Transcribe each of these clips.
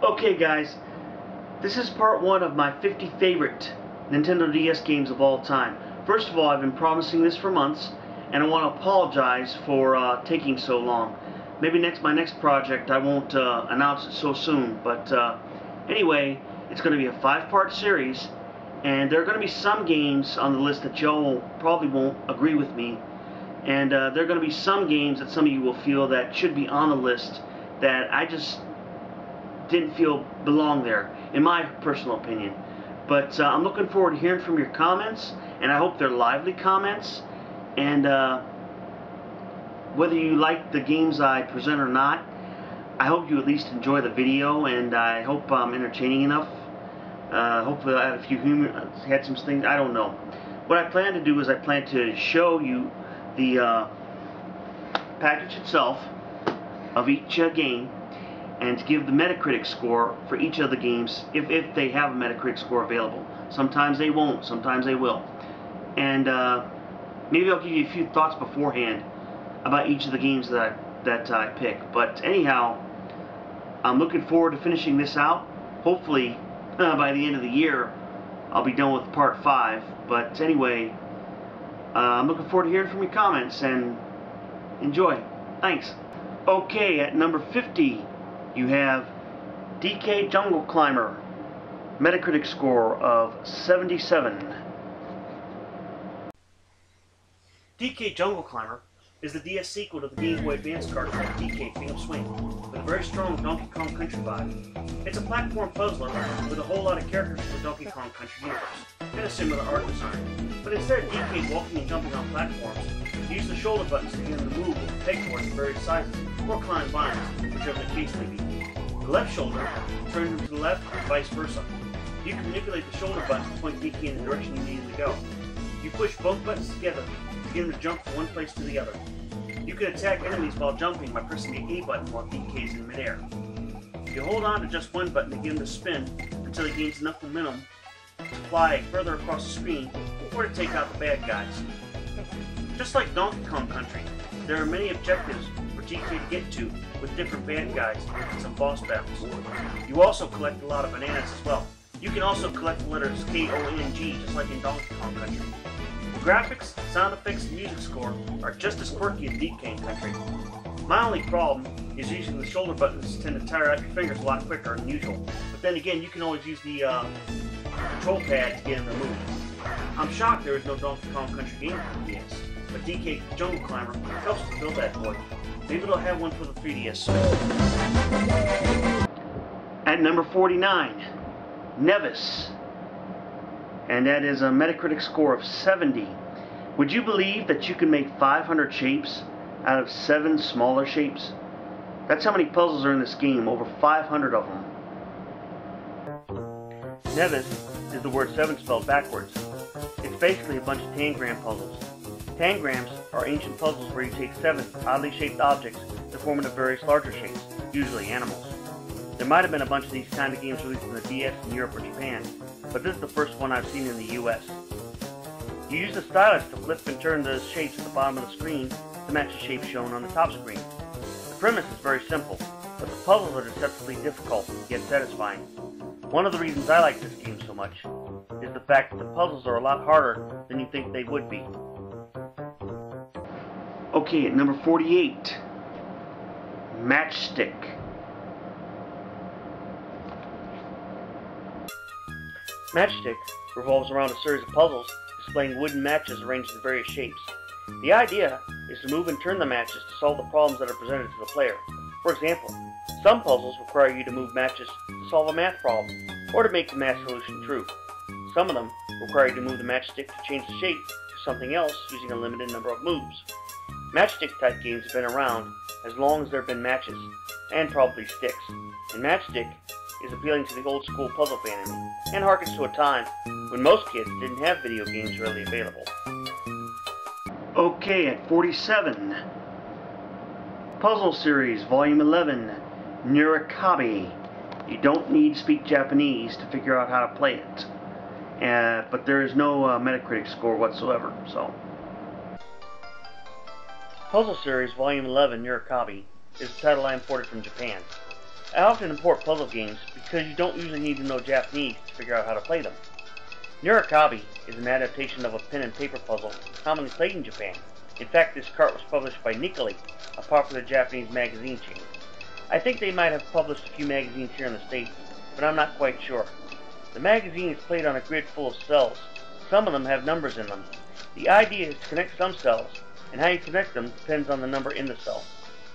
Okay guys, this is part 1 of my 50 favorite Nintendo DS games of all time. First of all, I've been promising this for months, and I want to apologize for taking so long. Maybe my next project I won't announce it so soon, but anyway, it's going to be a 5-part series, and there are going to be some games on the list that y'all probably won't agree with me, and there are going to be some games that some of you will feel that should be on the list that I just didn't feel belong there, in my personal opinion. But I'm looking forward to hearing from your comments, and I hope they're lively comments, and whether you like the games I present or not, I hope you at least enjoy the video, and I hope I'm entertaining enough. Hopefully I had a few humor, had some things, I don't know. What I plan to do is I plan to show you the package itself of each game, and to give the Metacritic score for each of the games, if they have a Metacritic score available. Sometimes they won't, sometimes they will. And maybe I'll give you a few thoughts beforehand about each of the games that I pick. But anyhow, I'm looking forward to finishing this out. Hopefully, by the end of the year, I'll be done with part 5. But anyway, I'm looking forward to hearing from your comments, and enjoy. Thanks. Okay, at number 50, you have DK Jungle Climber, Metacritic score of 77. DK Jungle Climber is the DS sequel to the Game Boy Advance cartridge DK King of Swing, with a very strong Donkey Kong Country vibe. It's a platform puzzler with a whole lot of characters from the Donkey Kong Country universe, and a similar art design. But instead of DK walking and jumping on platforms, use the shoulder buttons to get him to move with pegboards of various sizes, or climb vines, whichever the case may be. The left shoulder turns him to the left, and vice versa. You can manipulate the shoulder buttons to point DK in the direction you need him to go. You push both buttons together to get him to jump from one place to the other. You can attack enemies while jumping by pressing the A button while DK is in midair. You hold on to just one button to get him to spin until he gains enough momentum to fly further across the screen, or to take out the bad guys. Just like Donkey Kong Country, there are many objectives for DK to get to, with different bad guys and some boss battles. You also collect a lot of bananas as well. You can also collect the letters K-O-N-G, just like in Donkey Kong Country. The graphics, sound effects, and music score are just as quirky as DK Country. My only problem is using the shoulder buttons tend to tire out your fingers a lot quicker than usual. But then again, you can always use the control pad to get them to move. I'm shocked there is no Donkey Kong Country game for the DS, but DK Jungle Climber helps to build that boy. Maybe they'll have one for the 3DS soon. At number 49, Nevis. And that is a Metacritic score of 70. Would you believe that you can make 500 shapes out of 7 smaller shapes? That's how many puzzles are in this game, over 500 of them. Nevis is the word 7 spelled backwards. It's basically a bunch of Tangram puzzles. Tangrams are ancient puzzles where you take 7 oddly shaped objects to form into various larger shapes, usually animals. There might have been a bunch of these kind of games released in the DS in Europe or Japan, but this is the first one I've seen in the US. You use the stylus to flip and turn the shapes at the bottom of the screen to match the shape shown on the top screen. The premise is very simple, but the puzzles are deceptively difficult, yet satisfying. One of the reasons I like this game so much is the fact that the puzzles are a lot harder than you think they would be. Okay, at number 48, Matchstick. Matchstick revolves around a series of puzzles displaying wooden matches arranged in various shapes. The idea is to move and turn the matches to solve the problems that are presented to the player. For example, some puzzles require you to move matches to solve a math problem, or to make the math solution true. Some of them require you to move the matchstick to change the shape to something else using a limited number of moves. Matchstick type games have been around as long as there have been matches, and probably sticks. And Matchstick is appealing to the old school puzzle fan in me, and harkens to a time when most kids didn't have video games readily available. Okay, at 47, Puzzle Series Volume 11, Nurikabe. You don't need to speak Japanese to figure out how to play it, but there is no Metacritic score whatsoever, so. Puzzle Series Volume 11, Nurikabe, is the title I imported from Japan. I often import puzzle games because you don't usually need to know Japanese to figure out how to play them. Nurikabe is an adaptation of a pen and paper puzzle commonly played in Japan. In fact, this cart was published by Nikoli, a popular Japanese magazine chain. I think they might have published a few magazines here in the States, but I'm not quite sure. The magazine is played on a grid full of cells. Some of them have numbers in them. The idea is to connect some cells, and how you connect them depends on the number in the cell.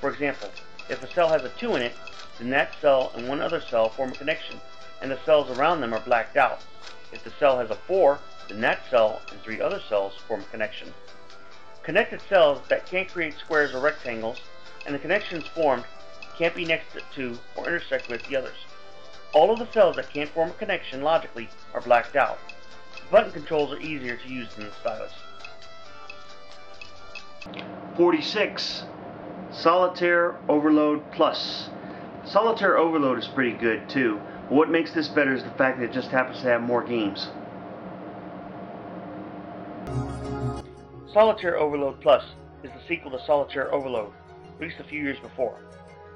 For example, if a cell has a 2 in it, then that cell and one other cell form a connection, and the cells around them are blacked out. If the cell has a 4, then that cell and 3 other cells form a connection. Connected cells that can't create squares or rectangles, and the connections formed can't be next to or intersect with the others. All of the cells that can't form a connection logically are blacked out. Button controls are easier to use than the stylus. 46. Solitaire Overload Plus. Solitaire Overload is pretty good too, but what makes this better is the fact that it just happens to have more games. Solitaire Overload Plus is the sequel to Solitaire Overload, released a few years before.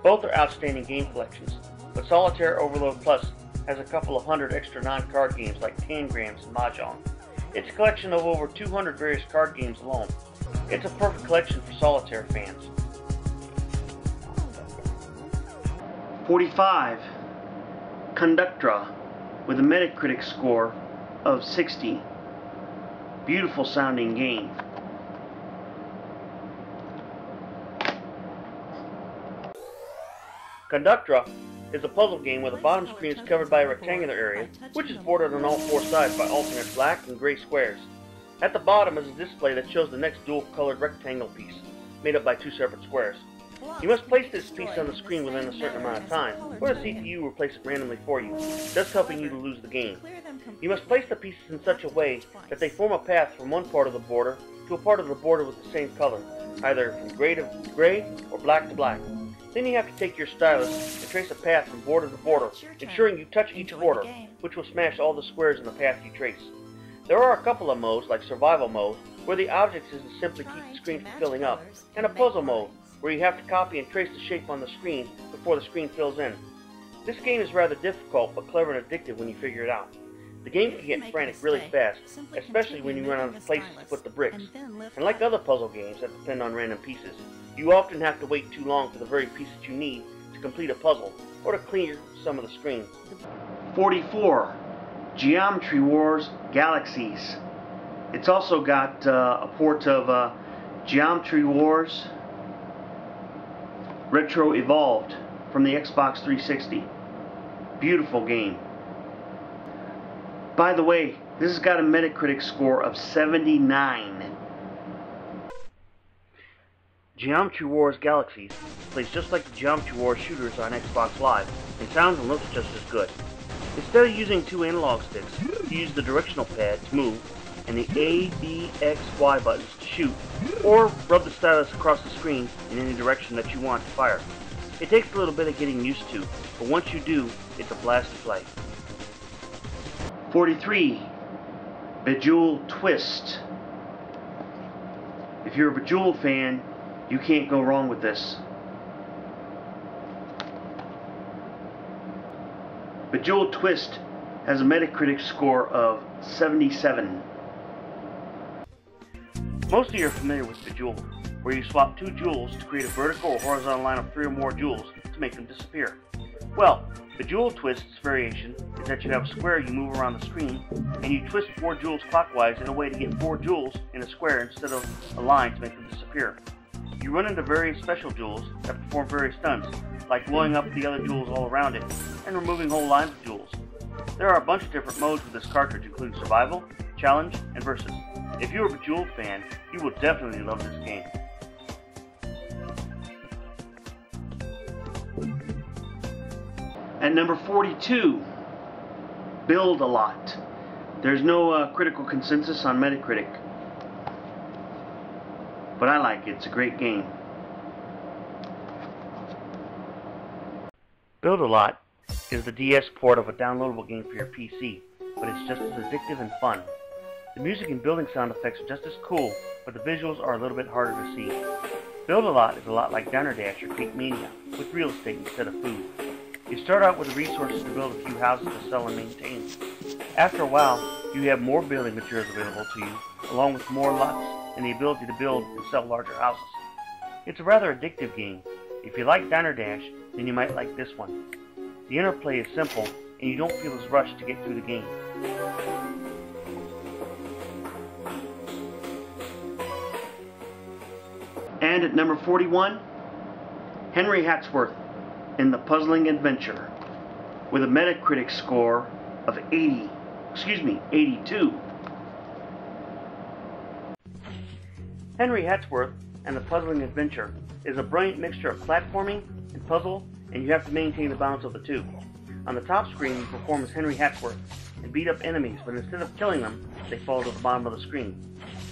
Both are outstanding game collections, but Solitaire Overload Plus has a couple of hundred extra non-card games like Tangrams and Mahjong. It's a collection of over 200 various card games alone. It's a perfect collection for solitaire fans. 45. Conductra, with a Metacritic score of 60. Beautiful sounding game. Conductra is a puzzle game where the bottom screen is covered by a rectangular area, which is bordered on all 4 sides by alternate black and gray squares. At the bottom is a display that shows the next dual-colored rectangle piece, made up by 2 separate squares. You must place this piece on the screen within a certain amount of time, or the CPU will place it randomly for you, thus helping you to lose the game. You must place the pieces in such a way that they form a path from one part of the border to a part of the border with the same color, either from gray to gray or black to black. Then you have to take your stylus and trace a path from border to border, ensuring you touch each border, which will smash all the squares in the path you trace. There are a couple of modes, like Survival Mode, where the object is to simply keep the screen from filling up, and a Puzzle Mode, where you have to copy and trace the shape on the screen before the screen fills in. This game is rather difficult, but clever and addictive when you figure it out. The game can get frantic really fast, especially when you run out of places to put the bricks. And like other puzzle games that depend on random pieces, you often have to wait too long for the very piece that you need to complete a puzzle, or to clear some of the screen. 44. Geometry Wars Galaxies. It's also got a port of Geometry Wars Retro Evolved from the Xbox 360. Beautiful game. By the way, this has got a Metacritic score of 79. Geometry Wars Galaxies plays just like the Geometry Wars shooters on Xbox Live, and sounds and looks just as good. Instead of using 2 analog sticks, you use the directional pad to move, and the A, B, X, Y buttons to shoot, or rub the stylus across the screen in any direction that you want to fire. It takes a little bit of getting used to, but once you do, it's a blast to play. 43. Bejeweled Twist. If you're a Bejeweled fan, you can't go wrong with this. Bejeweled Twist has a Metacritic score of 77. Most of you are familiar with Bejeweled, where you swap 2 jewels to create a vertical or horizontal line of 3 or more jewels to make them disappear. Well, Bejeweled Twist's variation is that you have a square you move around the screen, and you twist 4 jewels clockwise in a way to get 4 jewels in a square instead of a line to make them disappear. You run into various special jewels that perform various stunts, like blowing up the other jewels all around it, and removing whole lines of jewels. There are a bunch of different modes with this cartridge, including Survival, Challenge, and Versus. If you're a Bejeweled fan, you will definitely love this game. At number 42, Build a Lot. There's no critical consensus on Metacritic, but I like it. It's a great game. Build a Lot is the DS port of a downloadable game for your PC, but it's just as addictive and fun. The music and building sound effects are just as cool, but the visuals are a little bit harder to see. Build a Lot is a lot like Diner Dash or Cake Mania, with real estate instead of food. You start out with the resources to build a few houses to sell and maintain. After a while, you have more building materials available to you, along with more lots and the ability to build and sell larger houses. It's a rather addictive game. If you like Diner Dash, then you might like this one. The interplay is simple, and you don't feel as rushed to get through the game. And at number 41, Henry Hatsworth in The Puzzling Adventure, with a Metacritic score of 82. Henry Hatsworth and The Puzzling Adventure is a brilliant mixture of platforming and puzzle, and you have to maintain the balance of the two. On the top screen, you perform as Henry Hatsworth and beat up enemies, but instead of killing them, they fall to the bottom of the screen.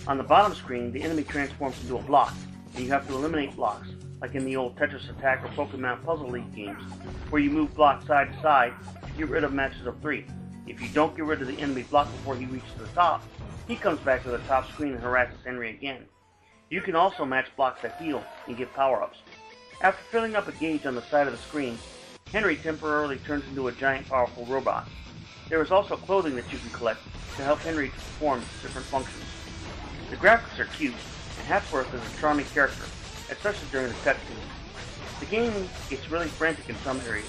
On the bottom screen, the enemy transforms into a block, and you have to eliminate blocks, like in the old Tetris Attack or Pokemon Puzzle League games, where you move blocks side to side to get rid of matches of 3. If you don't get rid of the enemy block before he reaches the top, he comes back to the top screen and harasses Henry again. You can also match blocks that heal and give power-ups. After filling up a gauge on the side of the screen, Henry temporarily turns into a giant powerful robot. There is also clothing that you can collect to help Henry to perform different functions. The graphics are cute, and Hatsworth is a charming character, especially during the cutscenes. The game gets really frantic in some areas,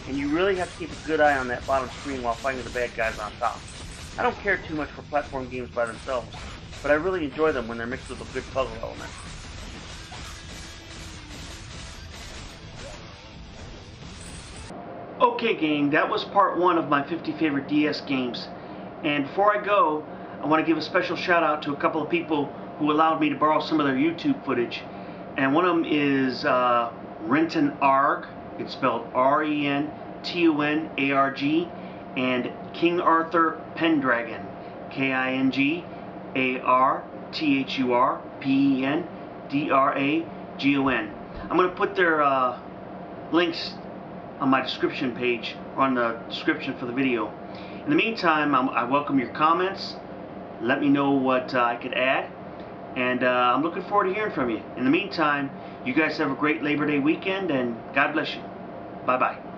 and you really have to keep a good eye on that bottom screen while fighting the bad guys on top. I don't care too much for platform games by themselves, but I really enjoy them when they're mixed with a good puzzle element. Okay gang, that was part 1 of my 50 favorite DS games. And before I go, I want to give a special shout out to a couple of people who allowed me to borrow some of their YouTube footage. And one of them is Renton Arg, it's spelled R-E-N-T-O-N-A-R-G, and King Arthur Pendragon, K-I-N-G-A-R-T-H-U-R-P-E-N-D-R-A-G-O-N. I'm going to put their links on my description page, or on the description for the video. In the meantime, I welcome your comments. Let me know what I could add, and I'm looking forward to hearing from you. In the meantime, you guys have a great Labor Day weekend, and God bless you. Bye-bye.